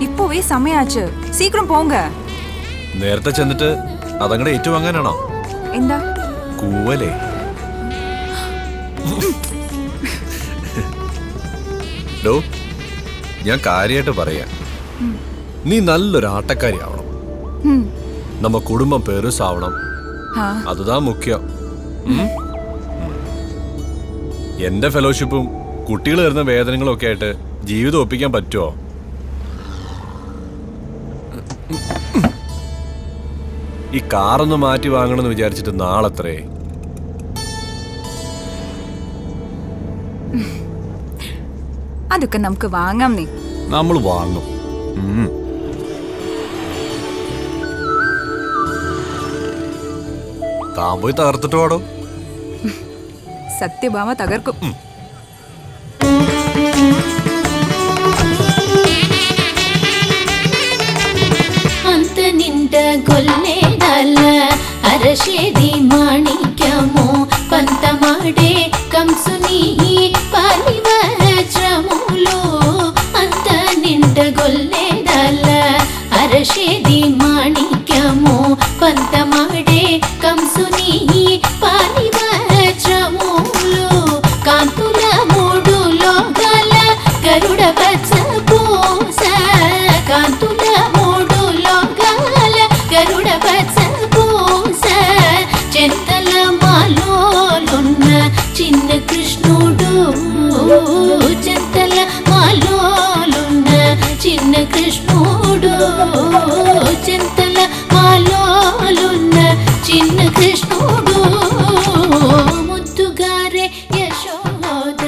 இப்போவே சமயாச்சு, சீக்கிரம் போங்க. നേരത്തെ ചെന്നിട്ട് അതങ്ങടെ ഏറ്റുവാങ്ങാനാണോ? എന്താ? കൂവലേ. ഡോ, ഞാൻ കാര്യമായിട്ട് പറയാ, നീ നല്ലൊരു ആട്ടക്കാരി ആവണം. നമ്മ കുടുംബം പെരുസാവണം. അതുതാ മുഖ്യം. എന്റെ ഫെലോഷിപ്പും കുട്ടികൾ വരുന്ന വേദനകളും ഒക്കെ ആയിട്ട് ജീവിതം ഒപ്പിക്കാൻ പറ്റുമോ? ഈ കാറൊന്ന് മാറ്റി വാങ്ങണമെന്ന് വിചാരിച്ചിട്ട് നാളെത്രേ? അതൊക്കെ നമുക്ക് വാങ്ങാം. നീ നമ്മൾ വാങ്ങും. താൻ പോയി തകർത്തിട്ട് പാടോ. സത്യഭാമ തകർക്കും. అంత నిండ గొల్లేదల అరషేది మాణిక్యమో పంతమాడే కంసుని పాలివజ్రములో అంత నిండ గొల్లేదల అరషేది మాణిక్యమో పంతమాడే కంసుని పాలివజ్రములో కాంతుల మూడు లోగాల గరుడ పచ్చ పూస కాంతుల మూడు లోగాల గరుడ పచ్చ పూస చెంతల మాలోలున్న చిన్న కృష్ణుడు చెంతల మాలోలున్న చిన్న కృష్ణుడు చెంతల మాలోలున్న చిన్న కృష్ణుడు ముద్దుగారే యశోద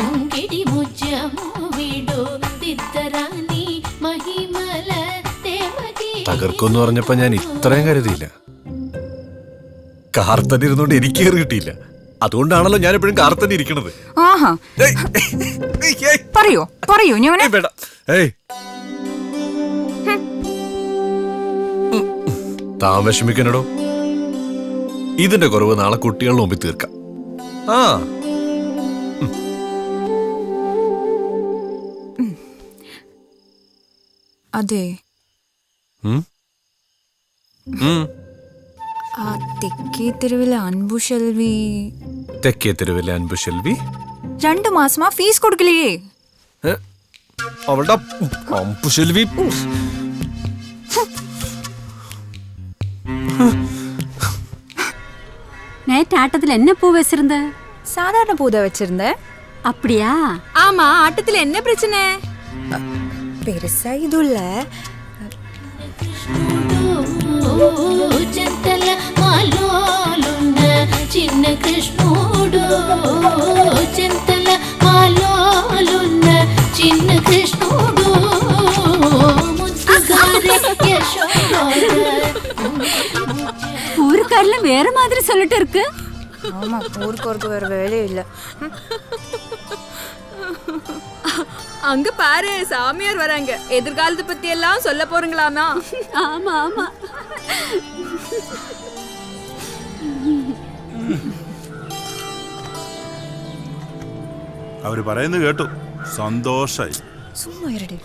ముంగిడి ముజ్జము విడు తిత్తరాని మహిమల దేవకి തകർക്കുമെന്ന് പറഞ്ഞപ്പോ ഞാൻ ഇത്രയും കരുതിയില്ല. കാർത്തന്നെ ഇരുന്നോണ്ട് എനിക്ക് കയറി കിട്ടിയില്ല. അതുകൊണ്ടാണല്ലോ ഞാൻ എപ്പോഴും കാർത്തന്നെ ഇരിക്കണത്. ആഹാ, പറയോ പറയോ ഞാൻ താൻ വിഷമിക്കണടോ. ഇതിന്റെ കുറവ് നാളെ കുട്ടികളുടെ മുമ്പിൽ തീർക്കാം. ആ അതെ, ഉം. ഉം. ആ തെക്കേ തെരുവിലെ അൻപുശെൽവി തെക്കേ തെരുവിലെ അൻപുശെൽവി 2 മാസമാ ഫീസ് കൊടുക്കില്ലേ? അവളുടെ അമ്പുശെൽവി நேற்று ஆட்டத்துல என்ன பூ வச்சிருந்த? சாதாரண பூ தான் வச்சிருந்தேன். அப்படியா? ஆமா, ஆட்டத்துல என்ன பிரச்சனை? பெருசா இதுல చెంతల మాలోలున్న చిన్న కృష్ణుడు చెంతల మాలోలున్న చిన్న కృష్ణుడు ముద్దుగారే యశోద ஊருக்காரில வேற மாதிரி சொல்லிட்டு இருக்கு. ஆமா, ஊருக்கு வேற வேலையே இல்ல. அங்க பாரு, சாமியார் வராங்க. எதிர்காலத்தை பத்தி எல்லாம் சொல்ல போறீங்களாமா? ஆமா ஆமா. അവര് പറയുന്നത് കേട്ടു. സന്തോഷായി. சும்மா இருடி.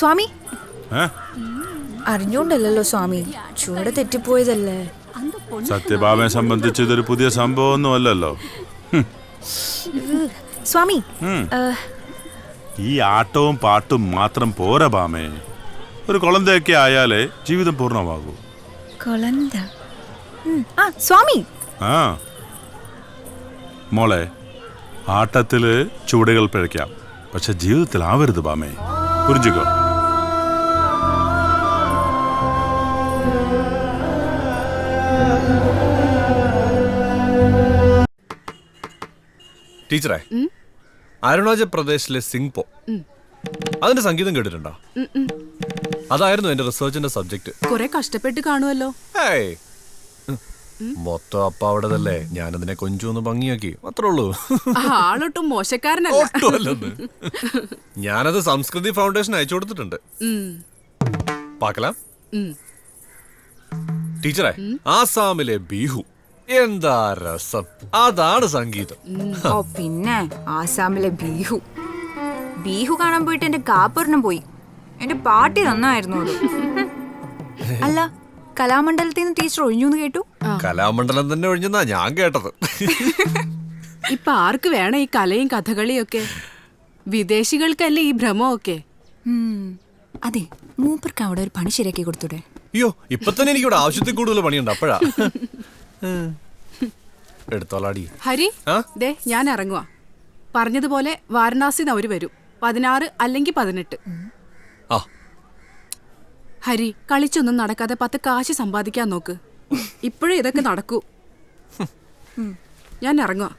സ്വാമി, അറിഞ്ഞോണ്ടല്ലോ സ്വാമി, ചൂട് തെറ്റിപ്പോയതല്ലേ. സത്യഭാമയെ സംബന്ധിച്ച് ഇതൊരു പുതിയ സംഭവമൊന്നും അല്ലല്ലോ. സ്വാമി, ഈ ആട്ടവും പാട്ടും മാത്രം പോരാ ഭാമേ. ഒരു കുളന്തയൊക്കെ ആയാലേ ജീവിതം പൂർണ്ണമാകൂ. കുളന്ത. സ്വാമി, ആ മോളെ, ആട്ടത്തില് ചുവടുകൾ പിഴയ്ക്കാം, പക്ഷെ ജീവിതത്തിൽ ആവരുത് ഭാമേ. പുരിഞ്ചിക്കോ. ടീച്ചറെ, അരുണാചൽ പ്രദേശിലെ സിംഗ്പോ, അതിന്റെ സംഗീതം കേട്ടിട്ടുണ്ടോ? അതായിരുന്നു എന്റെ റിസർച്ചിന്റെ സബ്ജക്ട്. കുറെ കഷ്ടപ്പെട്ട് കാണുമല്ലോ. മൊത്തം അപ്പ അവിടെതല്ലേ, ഞാനതിനെ കൊഞ്ചൊന്ന് ഭംഗിയാക്കി, അത്രേ ഉള്ളൂ. ആളൊട്ടും മോശക്കാരനല്ല. ഞാനത് സംസ്കൃതി ഫൗണ്ടേഷൻ അയച്ചു കൊടുത്തിട്ടുണ്ട്. പാക്കലാം. ടീച്ചറെ, ആസാമിലെ ബിഹു എന്താ രസം, അതാണ് സംഗീതം. പിന്നെ ആസാമിലെ ബിഹു ബീഹു കാണാൻ പോയിട്ട് എന്റെ കാപ്പൊരെണ്ണം പോയി. എന്റെ പാട്ടി നന്നായിരുന്നു അത്. അല്ല, കലാമണ്ഡലത്തിൽ നിന്ന് ടീച്ചർ ഒഴിഞ്ഞു എന്ന് കേട്ടു. കലാമണ്ഡലം തന്നെ ഒഴിഞ്ഞെന്നാ ഞാൻ കേട്ടത്. ഇപ്പൊ ആർക്ക് വേണം ഈ കലയും കഥകളിയും ഒക്കെ? വിദേശികൾക്കല്ലേ ഈ ഭ്രമമൊക്കെ? അതെ, മൂപ്പർക്ക് അവിടെ ഒരു പണി ശരിയാക്കി കൊടുത്തൂടെ? അയ്യോ, ഇപ്പൊ തന്നെ എനിക്കിവിടെ ആവശ്യത്തിൽ കൂടുതൽ പണിയുണ്ട്. അപ്പോഴാ എടുത്തോളാടി. ഹരി, ആ? ദേ ഞാൻ ഇറങ്ങുവാ. പറഞ്ഞതുപോലെ വാരണാസിന്ന് അവര് വരും. 16 അല്ലെങ്കിൽ 18. ആ, ഹരി, കളിച്ചൊന്നും നടക്കാതെ 10 കാശ് സമ്പാദിക്കാൻ നോക്ക്. ഇപ്പോഴേ ഇതൊക്കെ നടക്കൂ. ഞാൻ ഇറങ്ങുവാ.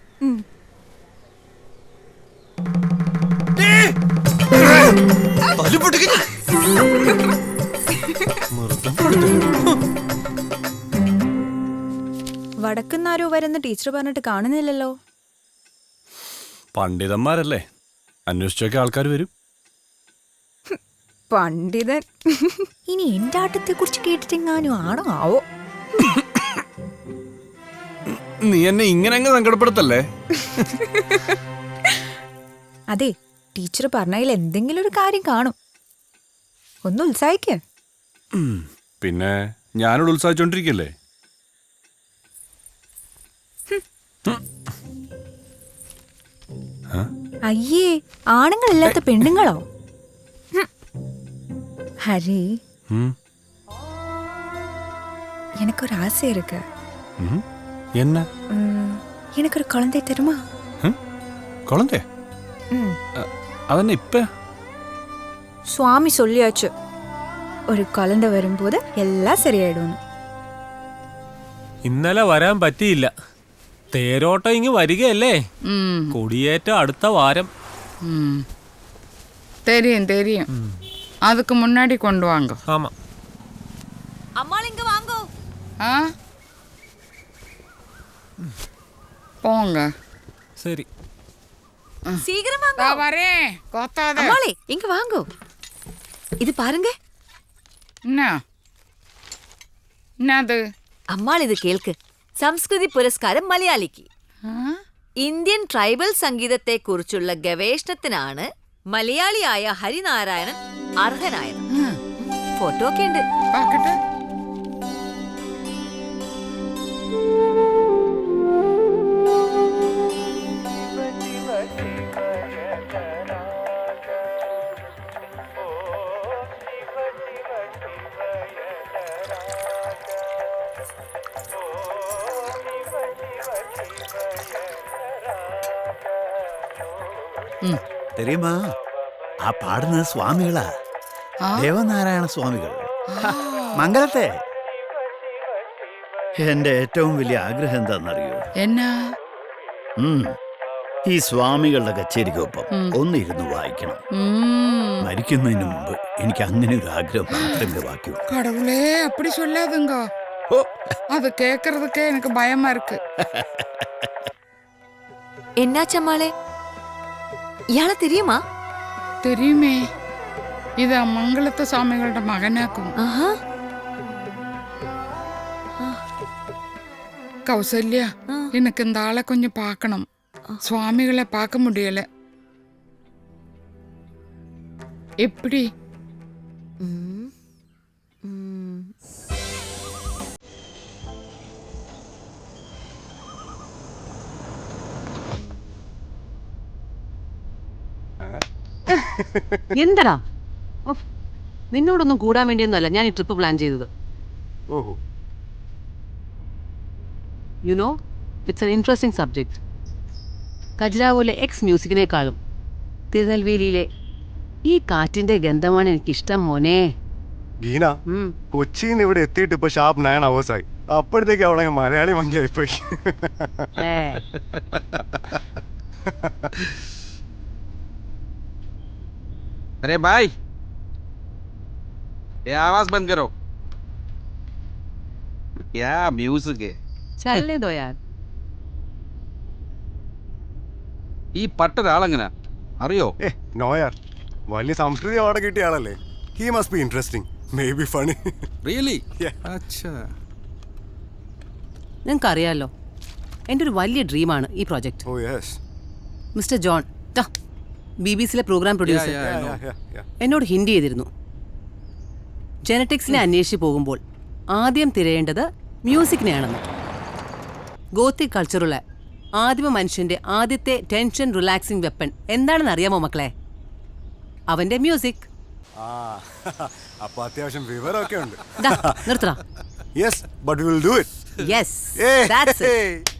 വടക്കുന്നാരോ വരുന്ന ടീച്ചർ പറഞ്ഞിട്ട് കാണുന്നില്ലല്ലോ. പണ്ഡിതന്മാരല്ലേ, അന്വേഷിച്ചൊക്കെ ആൾക്കാർ വരും. പണ്ഡിതൻ. ഇനി എന്റെ ആട്ടത്തെ കുറിച്ച് കേട്ടിട്ടെങ്ങാനും ആണോ ആവോ? നീ എന്നെ ഇങ്ങനെ അങ്ങ് സങ്കടപ്പെടുത്തല്ലേ. അതെ, ടീച്ചർ പറഞ്ഞതിൽ എന്തെങ്കിലും ഒരു കാര്യം കാണും. ഒന്ന് ഉത്സാഹിക്ക്. പിന്നെ ഞാനോട് ഉത്സാഹിച്ചോണ്ടിരിക്കല്ലേ. അയ്യേ, ആണുങ്ങളില്ലാത്ത പെണ്ണുങ്ങളോ? ഹരി, எனக்கொரு ஆசை இருக்கு. என்ன? எனக்கு ஒரு குழந்தை தருமா? குழந்தை? அதென்ன இப்ப? சுவாமி சொல்லியாச்சு, ഒരു കുഴந்தை വരുമ്പോൾ എല്ലാം ശരിയായിടും. ഇന്നലെ വരാൻ പറ്റിയില്ല. തേരോട്ടം ഇങ്ങ് വരികയല്ലേ. കൊടിയേറ്റം അടുത്ത വാരം. தெரியும் தெரியும். அதுக்கு முன்னாடி கொண்டு வாங்க. ஆமா. அம்மா இங்க வாங்கோ. ஆ, போங்க. சரி. சீக்கிரம் வாங்க. நான் வரேன். கொத்தாத. அம்மாளே இங்க வாங்கோ. இது பாருங்க. என்ன என்னது? അമ്മാൾ ഇത് കേൾക്ക്. സംസ്കൃതി പുരസ്കാരം മലയാളിക്ക്. ഇന്ത്യൻ ട്രൈബൽ സംഗീതത്തെക്കുറിച്ചുള്ള ഗവേഷണത്തിനാണ് മലയാളിയായ ഹരിനാരായണൻ അർഹനായത്. ഫോട്ടോ ഒക്കെ ഉണ്ട്. പാക്കട്ടെ. தெரியுமா, ആ പാടുന്നത് സ്വാമികളാ, ദേവനാരായണ സ്വാമികൾ, മംഗലത്തെ. എന്റെ ഏറ്റവും വലിയ ആഗ്രഹം എന്താണെന്നറിയോ? എന്നാ? ഈ സ്വാമികളുടെ കച്ചേരിക്കൊപ്പം ഒന്നിരുന്ന് വായിക്കണം. മരിക്കുന്നതിന് മുമ്പ് എനിക്ക് അങ്ങനെ ഒരു ആഗ്രഹം മാത്രമേ ബാക്കിയുള്ളൂ. கடவுளே, அப்படி சொல்லாதுங்க. அது கேட்கறதுக்கே எனக்கு பயமா இருக்கு. എന്നാച്ചമ്മാളെ, ഇയാളെ தெரியுமா? தெரியுமே. ഇത് മംഗളത്തെ സ്വാമികളുടെ മകനാക്കും. கௌசல்யா, எனக்கு இந்த ஆளை கொஞ்சம் பார்க்கணும். சுவாமிகளை பார்க்க முடியல. எப்படி? എന്തടാ, നിന്നോടൊന്നും കൂടാൻ വേണ്ടിയൊന്നുമല്ല ഞാൻ ഈ ട്രിപ്പ് പ്ലാൻ ചെയ്തത്. You know, it's an interesting subject. ഖജുരാഹോയിലെ എക്സ് മ്യൂസിക്കിനേക്കാളും തിരുനെൽവേലിയിലെ ഈ കാറ്റിന്റെ ഗന്ധമാണ് എനിക്കിഷ്ടം മോനെ. ഗീന, കൊച്ചിന്ന് ഇവിടെ എത്തിയിട്ട് ഇപ്പൊ ഷാർപ്പ് 9 hours ആയി. അപ്പോഴത്തേക്ക് അവളെ മലയാളി മങ്കിയായിപ്പോയി. अरे भाई, ये आवाज बंद करो. क्या म्यूजिक है. ചലനെ ദോ യാർ. ഈ പട്ടൊരാളെങ്ങനെ അറിയോ? നോയാർ, വലിയ സംസ്കൃതി അവാർഡ് കിട്ടിയ ആളല്ലേ. He must be interesting, maybe funny. Really? അച്ഛാ, നിങ്ങൾക്കറിയാലോ, എൻ്റെ ഒരു വലിയ ഡ്രീമാണ് ഈ project. Oh yes. Mister John, BBC program producer. എന്നോട് ഹിന്ദി ചെയ്തിരുന്നു. ജനറ്റിക്സിനെ അന്വേഷിച്ച് പോകുമ്പോൾ ആദ്യം തിരയേണ്ടത് മ്യൂസിക്കിനെയാണെന്ന്. ഗോത്തിക് കൾച്ചറുള്ള ആദിമ മനുഷ്യന്റെ ആദ്യത്തെ ടെൻഷൻ റിലാക്സിംഗ് വെപ്പൺ എന്താണെന്ന് അറിയാമോ മക്കളെ? അവന്റെ മ്യൂസിക്. അപ്പൊ അത്യാവശ്യം വിവരമൊക്കെ ഉണ്ട്. നിർത്തണ. Yes, but we will do it. Yes, that's it.